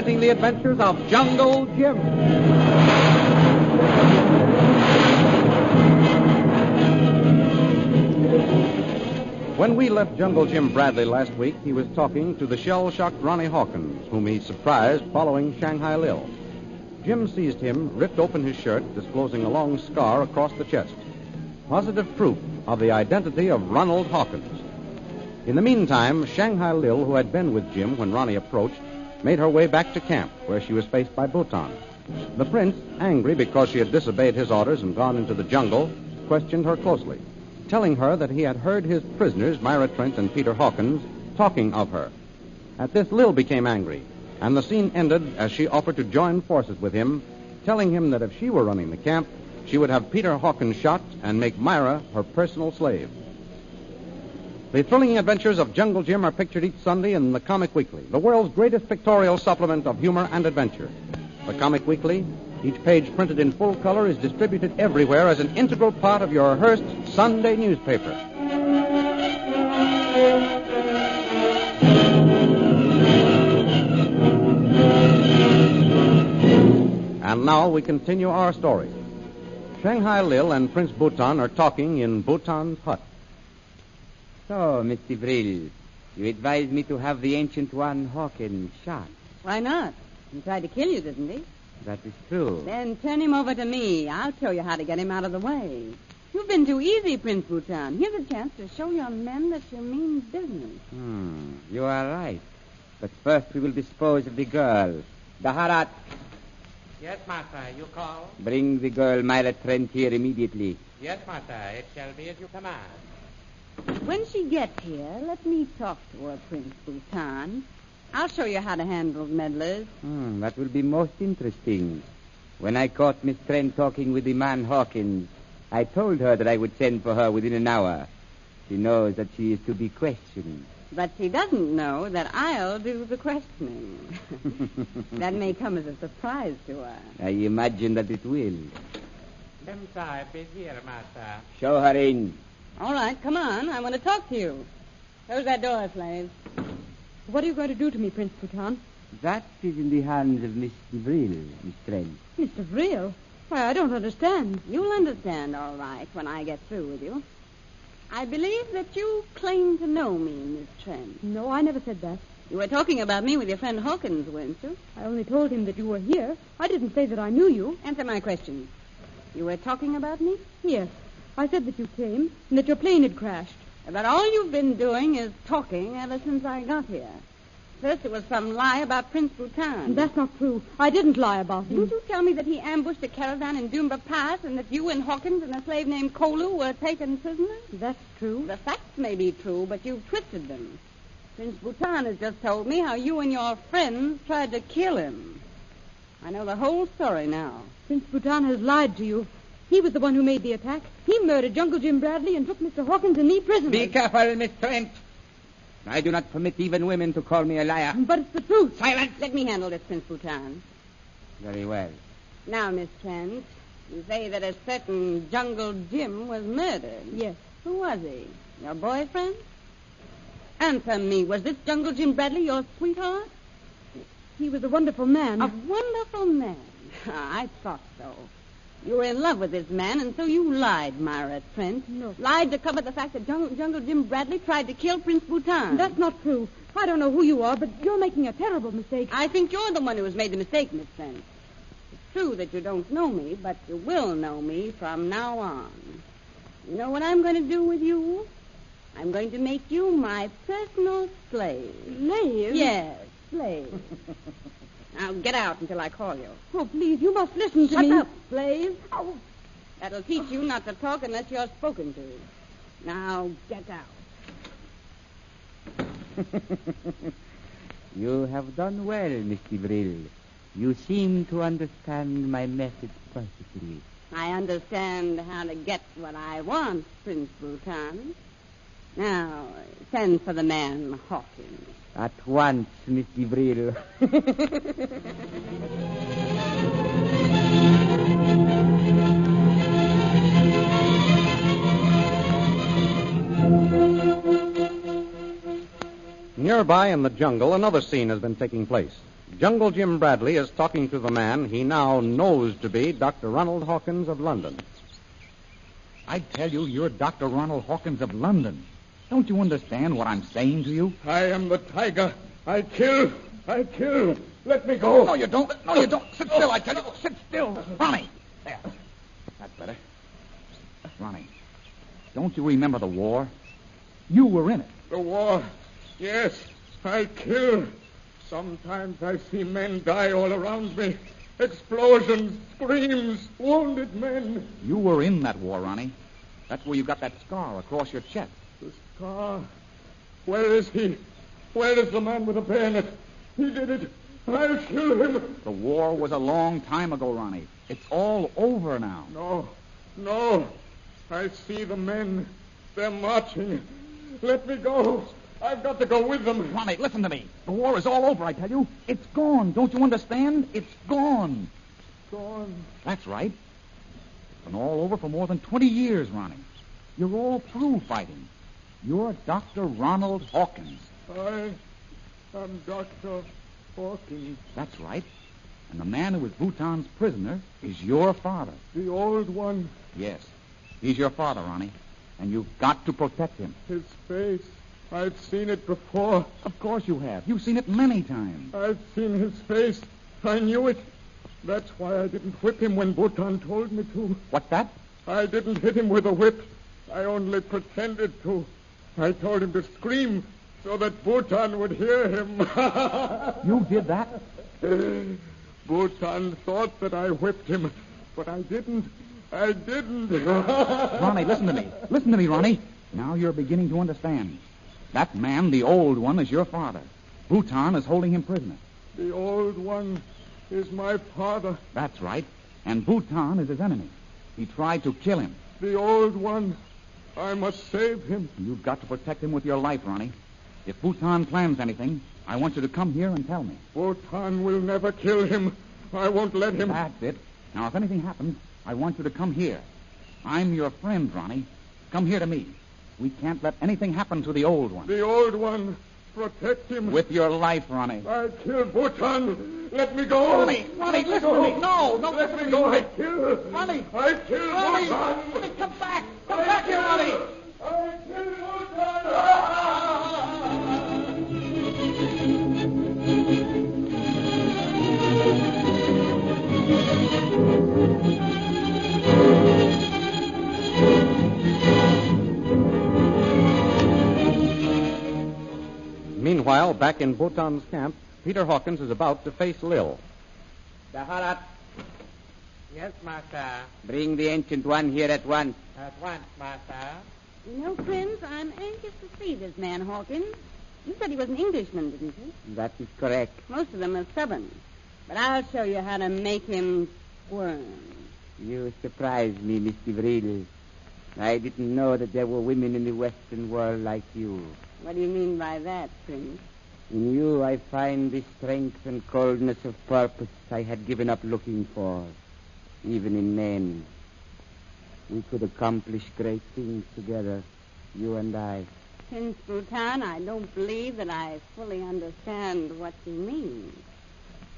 presenting the adventures of Jungle Jim. When we left Jungle Jim Bradley last week, he was talking to the shell-shocked Ronnie Hawkins, whom he surprised following Shanghai Lil. Jim seized him, ripped open his shirt, disclosing a long scar across the chest. Positive proof of the identity of Ronald Hawkins. In the meantime, Shanghai Lil, who had been with Jim when Ronnie approached, made her way back to camp, where she was faced by Bhutan. The prince, angry because she had disobeyed his orders and gone into the jungle, questioned her closely, telling her that he had heard his prisoners, Myra Trent and Peter Hawkins, talking of her. At this, Lil became angry, and the scene ended as she offered to join forces with him, telling him that if she were running the camp, she would have Peter Hawkins shot and make Myra her personal slave. The thrilling adventures of Jungle Jim are pictured each Sunday in the Comic Weekly, the world's greatest pictorial supplement of humor and adventure. The Comic Weekly, each page printed in full color, is distributed everywhere as an integral part of your Hearst Sunday newspaper. And now we continue our story. Shanghai Lil and Prince Bhutan are talking in Bhutan's hut. So, Mr. Brill, you advised me to have the ancient one Hawkins shot. Why not? He tried to kill you, didn't he? That is true. Then turn him over to me. I'll show you how to get him out of the way. You've been too easy, Prince Bhutan. Here's a chance to show your men that you mean business. You are right. But first we will dispose of the girl. Daharat. Yes, master. You call? Bring the girl Myra Trent here immediately. Yes, master. It shall be as you command. When she gets here, let me talk to her, Prince Bhutan. I'll show you how to handle meddlers. That will be most interesting. When I caught Miss Trent talking with the man Hawkins, I told her that I would send for her within an hour. She knows that she is to be questioned. But she doesn't know that I'll do the questioning. That may come as a surprise to her. I imagine that it will. Them sahib is here, master. Show her in. All right, come on. I want to talk to you. Close that door, slave. What are you going to do to me, Prince Bhutan? That is in the hands of Mr. Vril, Miss Trent. Mr. Vril? Why, I don't understand. You'll understand, all right, when I get through with you. I believe that you claim to know me, Miss Trent. No, I never said that. You were talking about me with your friend Hawkins, weren't you? I only told him that you were here. I didn't say that I knew you. Answer my question. You were talking about me? Yes. I said that you came and that your plane had crashed. But all you've been doing is talking ever since I got here. First, it was some lie about Prince Bhutan. That's not true. I didn't lie about him. Didn't you tell me that he ambushed a caravan in Dumba Pass and that you and Hawkins and a slave named Kolu were taken prisoners? That's true. The facts may be true, but you've twisted them. Prince Bhutan has just told me how you and your friends tried to kill him. I know the whole story now. Prince Bhutan has lied to you. He was the one who made the attack. He murdered Jungle Jim Bradley and took Mr. Hawkins and me prisoners. Be careful, Miss Trent. I do not permit even women to call me a liar. But it's the truth. Silence. Let me handle this, Prince Bhutan. Very well. Now, Miss Trent, you say that a certain Jungle Jim was murdered. Yes. Who was he? Your boyfriend? Answer me. Was this Jungle Jim Bradley your sweetheart? He was a wonderful man. A wonderful man. I thought so. You were in love with this man, and so you lied, Myra Trent. No. Lied to cover the fact that Jungle Jim Bradley tried to kill Prince Bhutan. That's not true. I don't know who you are, but you're making a terrible mistake. I think you're the one who has made the mistake, Miss Trent. It's true that you don't know me, but you will know me from now on. You know what I'm going to do with you? I'm going to make you my personal slave. Slave? Yes, slave. Now, get out until I call you. Oh, please, you must listen to me. Shut up, slave. Oh. That'll teach you not to talk unless you're spoken to. Now, get out. You have done well, Mr. Brill. You seem to understand my method perfectly. I understand how to get what I want, Prince Bhutan. Now, send for the man Hawkins. At once, Mr. Brill. Nearby in the jungle, another scene has been taking place. Jungle Jim Bradley is talking to the man he now knows to be Dr. Ronald Hawkins of London. I tell you, you're Dr. Ronald Hawkins of London. Don't you understand what I'm saying to you? I am the tiger. I kill. Let me go. No, you don't. Sit still, I tell you. Sit still. Ronnie. There. That's better. Ronnie, don't you remember the war? You were in it. The war. Yes, I kill. Sometimes I see men die all around me. Explosions, screams, wounded men. You were in that war, Ronnie. That's where you got that scar across your chest. The scar. Where is he? Where is the man with the bayonet? He did it. I'll kill him. The war was a long time ago, Ronnie. It's all over now. No. I see the men. They're marching. Let me go. I've got to go with them. Ronnie, listen to me. The war is all over, I tell you. It's gone. Don't you understand? It's gone. Gone. That's right. It's been all over for more than 20 years, Ronnie. You're all through fighting. You're Dr. Ronald Hawkins. I am Dr. Hawkins. That's right. And the man who was Bhutan's prisoner is your father. The old one. Yes. He's your father, Ronnie. And you've got to protect him. His face. I've seen it before. Of course you have. You've seen it many times. I've seen his face. I knew it. That's why I didn't whip him when Bhutan told me to. What's that? I didn't hit him with a whip. I only pretended to. I told him to scream so that Bhutan would hear him. You did that? Bhutan thought that I whipped him, but I didn't. Ronnie, listen to me. Listen to me, Ronnie. Now you're beginning to understand. That man, the old one, is your father. Bhutan is holding him prisoner. The old one is my father. That's right. And Bhutan is his enemy. He tried to kill him. The old one. I must save him. You've got to protect him with your life, Ronnie. If Bhutan plans anything, I want you to come here and tell me. Bhutan will never kill him. I won't let him. That's it. Now, if anything happens, I want you to come here. I'm your friend, Ronnie. Come here to me. We can't let anything happen to the old one. The old one. Protect him. With your life, Ronnie. I kill Bhutan. Let me go. Ronnie, listen to me. No, let me go. I kill. Ronnie. I kill Ronnie. Bhutan. Ronnie, come back. Come back here, Ronnie. I kill Bhutan. Meanwhile, back in Bhutan's camp, Peter Hawkins is about to face Lil. Daharat, Yes, master. bring the ancient one here at once. At once, master. You know, Prince, I'm anxious to see this man Hawkins. You said he was an Englishman, didn't you? That is correct. Most of them are stubborn. But I'll show you how to make him squirm. You surprised me, Miss Vril. I didn't know that there were women in the Western world like you. What do you mean by that, Prince? In you, I find the strength and coldness of purpose I had given up looking for, even in men. We could accomplish great things together, you and I. Prince Bhutan, I don't believe that I fully understand what you mean.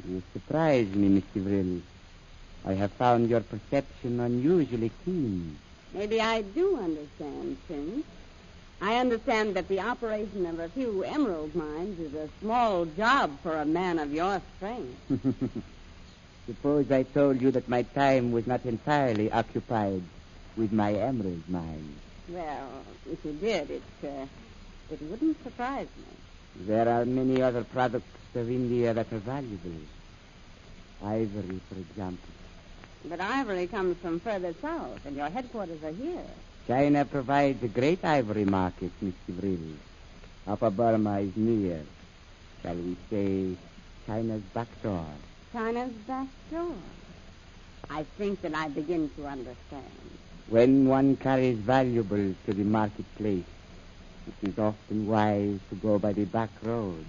You surprise me, Mr. Vril. I have found your perception unusually keen. Maybe I do understand, Prince. I understand that the operation of a few emerald mines is a small job for a man of your strength. Suppose I told you that my time was not entirely occupied with my emerald mines. Well, if you did, it wouldn't surprise me. There are many other products of India that are valuable. Ivory, for example. But ivory comes from further south, and your headquarters are here. China provides a great ivory market, Mr. Vril. Upper Burma is near. Shall we say China's back door? China's back door. I think that I begin to understand. When one carries valuables to the marketplace, it is often wise to go by the back road.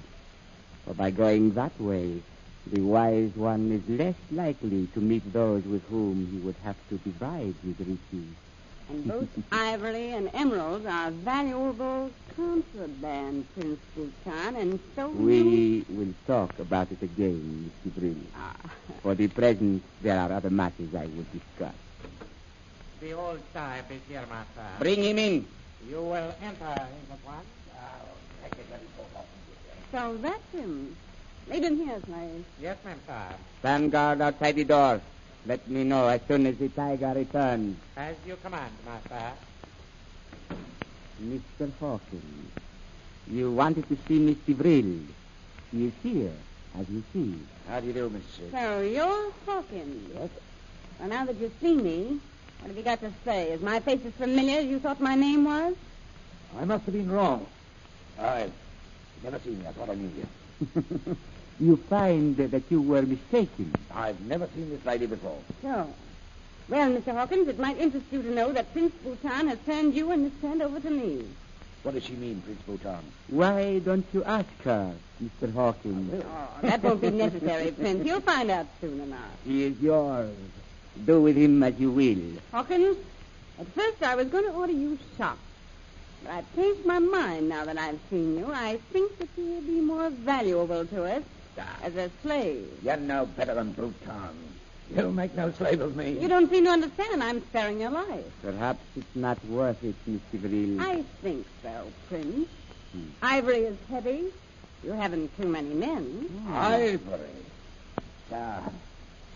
For by going that way, the wise one is less likely to meet those with whom he would have to divide his riches. And both ivory and emeralds are valuable contraband, Prince Bhutan, and so... We will talk about it again, Mr. Brill. For the present, there are other matters I will discuss. The old type is here, master. Bring him in. You will enter in at once. So that's him. Lead him here, slave. Yes, ma'am, sir. Stand guard outside the door. Let me know as soon as the tiger returns. As you command, master. Mr. Hawkins, you wanted to see Mr. Brill. He is here, as you see. How do you do, Mrs. So you're Hawkins. Yes. Well, now that you've seen me, what have you got to say? Is my face as familiar as you thought my name was? I must have been wrong. I've never seen you. I thought I knew you. You find that you were mistaken. I've never seen this lady before. So. Well, Mr. Hawkins, it might interest you to know that Prince Bhutan has turned you and Miss Trent over to me. What does she mean, Prince Bhutan? Why don't you ask her, Mr. Hawkins? Oh, that won't be necessary, Prince. You'll find out soon enough. He is yours. Do with him as you will. Hawkins, at first I was going to order you shot. But I've changed my mind now that I've seen you. I think that you will be more valuable to us as a slave. You're no better than Bhutan. You'll make no slave of me. You don't seem to understand. I'm sparing your life. Perhaps it's not worth it, Mr. Brill. I think so, Prince. Ivory is heavy. You haven't too many men. Ivory.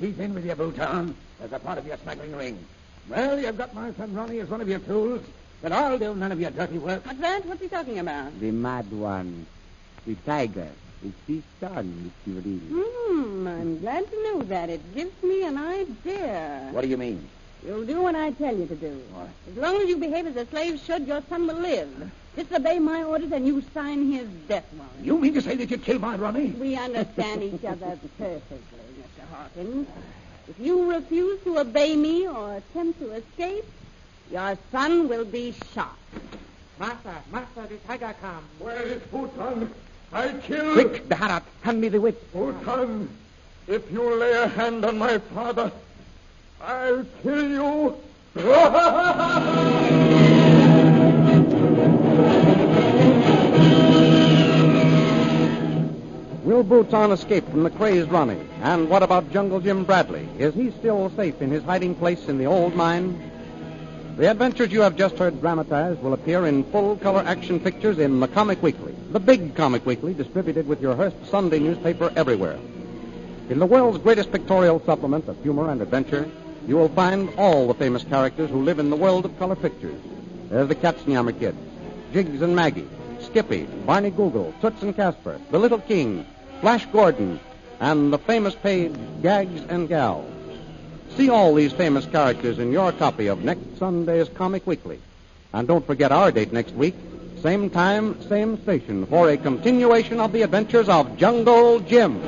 He's in with you, Bhutan, as a part of your smuggling ring. Well, you've got my son Ronnie as one of your tools, but I'll do none of your dirty work. What's that? What's he talking about? The mad one. The tiger. It's his son, Mr. Brill. I'm glad to know that. It gives me an idea. What do you mean? You'll do what I tell you to do. What? As long as you behave as a slave should, your son will live. Disobey my orders and you sign his death warrant. You mean to say that you killed my Ronnie? We understand each other perfectly, Mr. Hawkins. If you refuse to obey me or attempt to escape, your son will be shot. Master, the tiger comes. Where is Bhutan? I kill... Quick, Bharat, hand me the whip. Bhutan, if you lay a hand on my father, I'll kill you. Will Bhutan escape from the crazed Ronnie? And what about Jungle Jim Bradley? Is he still safe in his hiding place in the old mine? The adventures you have just heard dramatized will appear in full-color action pictures in the Comic Weekly, the big Comic Weekly distributed with your Hearst Sunday newspaper everywhere. In the world's greatest pictorial supplement of humor and adventure, you will find all the famous characters who live in the world of color pictures. There's the Katzenjammer Kids, Jiggs and Maggie, Skippy, Barney Google, Toots and Casper, the Little King, Flash Gordon, and the famous page Gags and Gals. See all these famous characters in your copy of next Sunday's Comic Weekly. And don't forget our date next week, same time, same station, for a continuation of the adventures of Jungle Jim.